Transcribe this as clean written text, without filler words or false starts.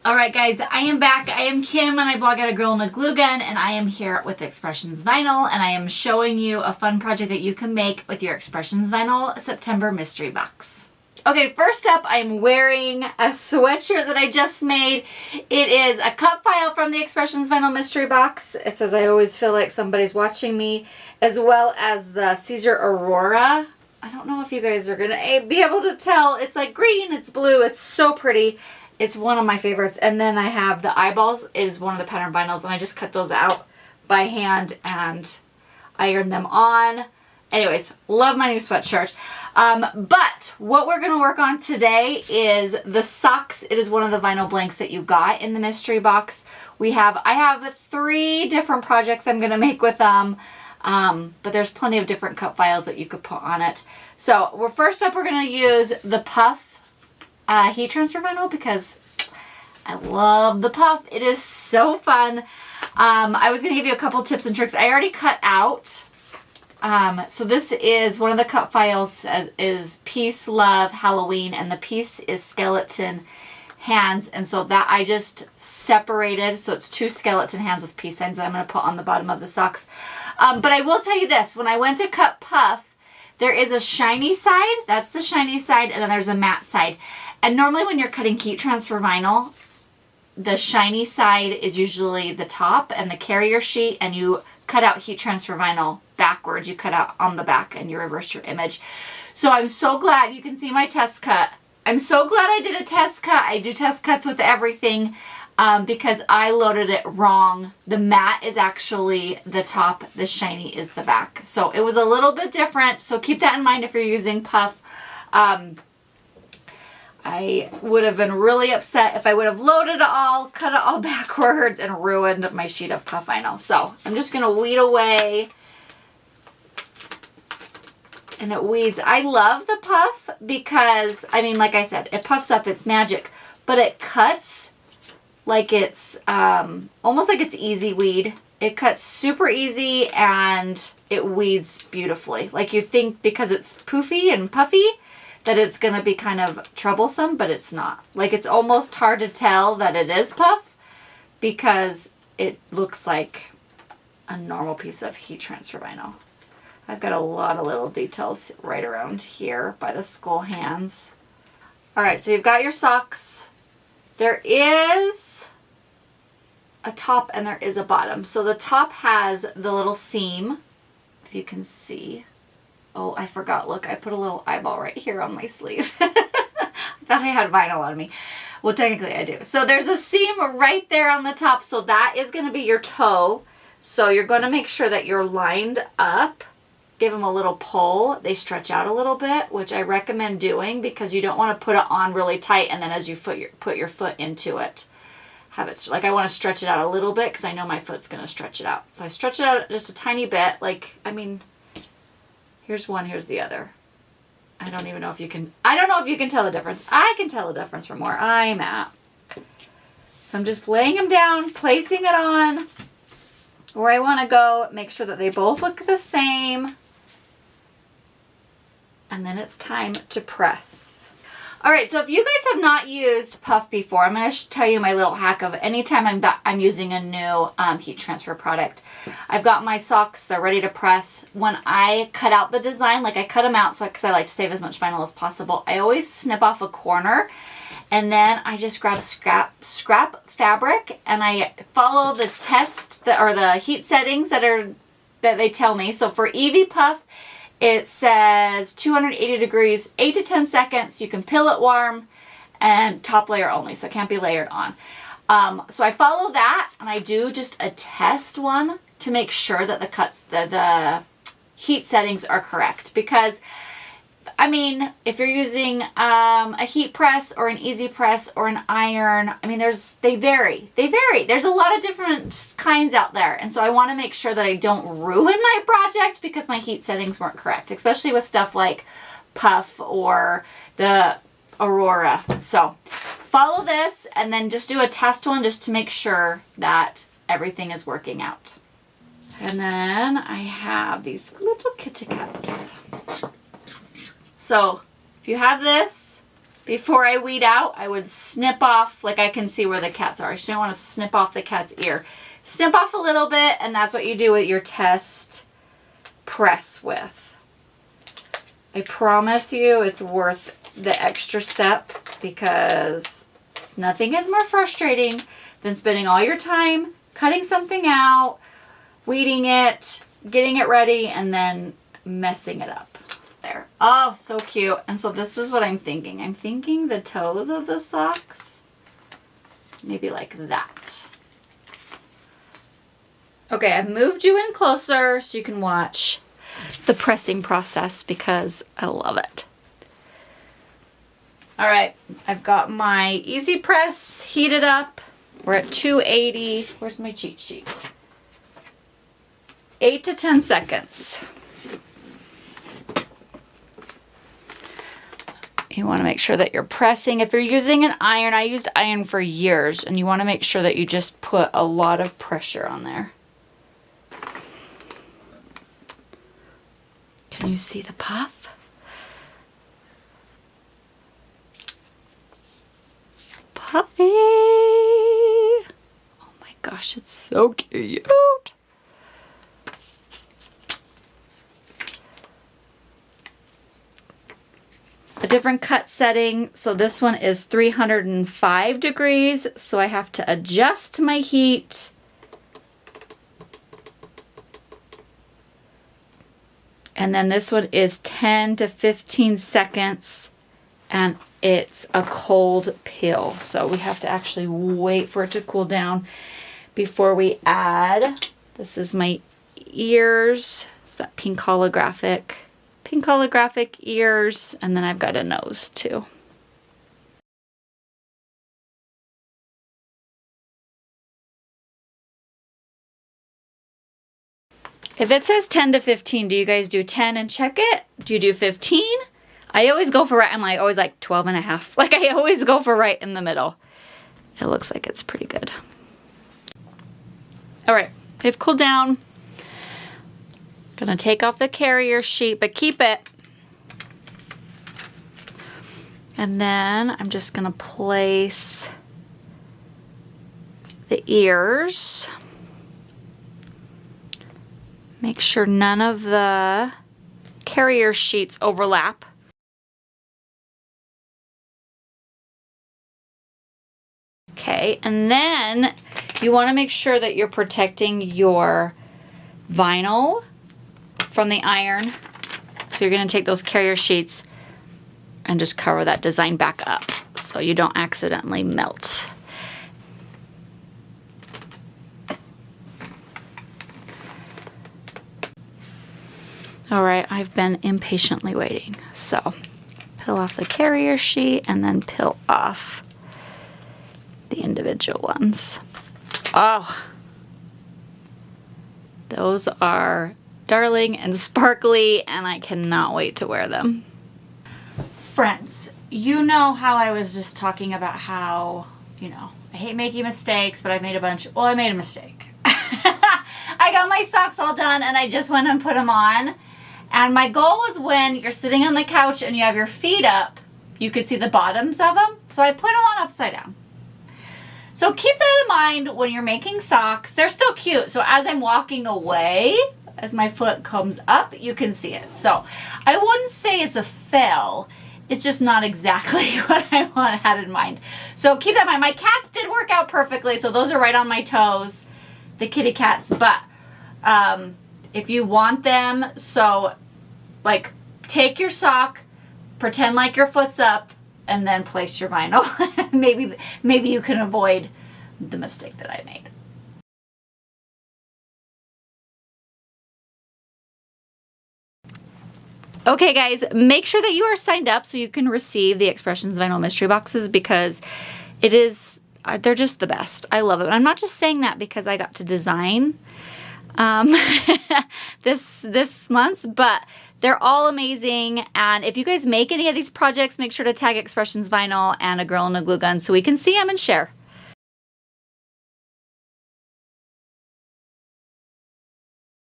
Alright guys, I am back. I am Kim and I blog at A Girl in a Glue Gun, and I am here with Expressions Vinyl, and I am showing you a fun project that you can make with your Expressions Vinyl September mystery box. Okay, first up, I'm wearing a sweatshirt that I just made. It is a cut file from the Expressions Vinyl mystery box. It says I always feel like somebody's watching me, as well as the Caesar Aurora. I don't know if you guys are gonna be able to tell. It's like green, it's blue, it's so pretty. It's one of my favorites. And then I have the eyeballs. It is one of the pattern vinyls, and I just cut those out by hand and ironed them on. Anyways, love my new sweatshirt. But what we're gonna work on today is the socks. It is one of the vinyl blanks that you got in the mystery box. I have 3 different projects I'm gonna make with them. But there's plenty of different cut files that you could put on it. So first up, we're gonna use the Puff heat transfer vinyl because I love the Puff. It is so fun. I was gonna give you a couple tips and tricks. I already cut out. So this is one of the cut files is Peace, Love, Halloween, and the piece is skeleton hands. And so that I just separated. So it's 2 skeleton hands with peace signs that I'm gonna put on the bottom of the socks. But I will tell you this, when I went to cut Puff, there is a shiny side, that's the shiny side, and then there's a matte side. And normally when you're cutting heat transfer vinyl, the shiny side is usually the top and the carrier sheet, and you cut out heat transfer vinyl backwards. You cut out on the back and you reverse your image. So I'm so glad you can see my test cut. I'm so glad I did a test cut. I do test cuts with everything because I loaded it wrong. The matte is actually the top, the shiny is the back. So it was a little bit different. So keep that in mind if you're using Puff. I would have been really upset if I would have loaded it all, cut it all backwards, and ruined my sheet of Puff vinyl. So I'm just going to weed away. And it weeds. I love the Puff because, I mean, like I said, it puffs up, it's magic. But it cuts like it's, almost like it's easy weed. It cuts super easy and it weeds beautifully. Like you think because it's poofy and puffy, that it's going to be kind of troublesome, but it's not. Like it's almost hard to tell that it is Puff because it looks like a normal piece of heat transfer vinyl. I've got a lot of little details right around here by the skull hands. All right, so you've got your socks. There is a top and there is a bottom. So the top has the little seam, if you can see. Oh, I forgot. Look, I put a little eyeball right here on my sleeve. I thought I had vinyl on me. Well, technically I do. So there's a seam right there on the top. So that is going to be your toe. So you're going to make sure that you're lined up. Give them a little pull. They stretch out a little bit, which I recommend doing because you don't want to put it on really tight. And then as you put your foot into it, have it, like I want to stretch it out a little bit because I know my foot's going to stretch it out. So I stretch it out just a tiny bit. Like, I mean, here's one, here's the other. I don't know if you can tell the difference. I can tell the difference from where I'm at. So I'm just laying them down, placing it on where I want to go. Make sure that they both look the same. And then it's time to press. All right, so if you guys have not used Puff before, I'm going to tell you my little hack of anytime I'm using a new heat transfer product. I've got my socks, they're ready to press. When I cut out the design, like I cut them out because I like to save as much vinyl as possible, I always snip off a corner and then I just grab scrap fabric and I follow the the heat settings that they tell me. So for Eevee Puff, it says 280 degrees, 8 to 10 seconds. You can peel it warm and top layer only, so it can't be layered on. So I follow that and I do just a test one to make sure that the heat settings are correct. Because, I mean, if you're using a heat press or an easy press or an iron, I mean, they vary. There's a lot of different kinds out there. And so I want to make sure that I don't ruin my project because my heat settings weren't correct, especially with stuff like Puff or the Aurora. So follow this and then just do a test one just to make sure that everything is working out. And then I have these little Kitty Cats. So if you have this, before I weed out, I would snip off, like I can see where the cats are. I shouldn't want to snip off the cat's ear. Snip off a little bit, and that's what you do with your test press with. I promise you it's worth the extra step, because nothing is more frustrating than spending all your time cutting something out, weeding it, getting it ready, and then messing it up. There. Oh, so cute. And so this is what I'm thinking. I'm thinking the toes of the socks, maybe like that. Okay, I've moved you in closer so you can watch the pressing process, because I love it. All right, I've got my Easy Press heated up. We're at 280. Where's my cheat sheet? 8 to 10 seconds. You want to make sure that you're pressing. If you're using an iron, I used iron for years, and you want to make sure that you just put a lot of pressure on there. Can you see the puff? Puffy! Oh my gosh, it's so cute. A different cut setting. So this one is 305 degrees. So I have to adjust my heat. And then this one is 10 to 15 seconds, and it's a cold peel. So we have to actually wait for it to cool down before we add. This is my ears. It's that pink holographic ears. And then I've got a nose too. If it says 10 to 15, do you guys do 10 and check it? Do you do 15? I always go for right. I'm like always like 12 and a half. Like I always go for right in the middle. It looks like it's pretty good. All right, they've cooled down. Gonna take off the carrier sheet, but keep it. And then I'm just gonna place the ears. Make sure none of the carrier sheets overlap. Okay, and then you want to make sure that you're protecting your vinyl from the iron. So you're going to take those carrier sheets and just cover that design back up so you don't accidentally melt. All right, I've been impatiently waiting. So peel off the carrier sheet and then peel off the individual ones. Oh, those are darling and sparkly, and I cannot wait to wear them. Friends, you know how I was just talking about how, you know, I hate making mistakes, but I've made a bunch. Well, I made a mistake. I got my socks all done and I just went and put them on. And my goal was when you're sitting on the couch and you have your feet up, you could see the bottoms of them. So I put them on upside down. So keep that in mind when you're making socks. They're still cute. So as I'm walking away, as my foot comes up, you can see it. So I wouldn't say it's a fail. It's just not exactly what I had in mind. So keep that in mind. My cats did work out perfectly. So those are right on my toes, the kitty cats. But if you want them, so like take your sock, pretend like your foot's up, and then place your vinyl. maybe you can avoid the mistake that I made. Okay guys, make sure that you are signed up so you can receive the Expressions Vinyl mystery boxes, because they're just the best. I love it. And I'm not just saying that because I got to design this month's, but they're all amazing. And if you guys make any of these projects, make sure to tag Expressions Vinyl and A Girl and a Glue Gun so we can see them and share.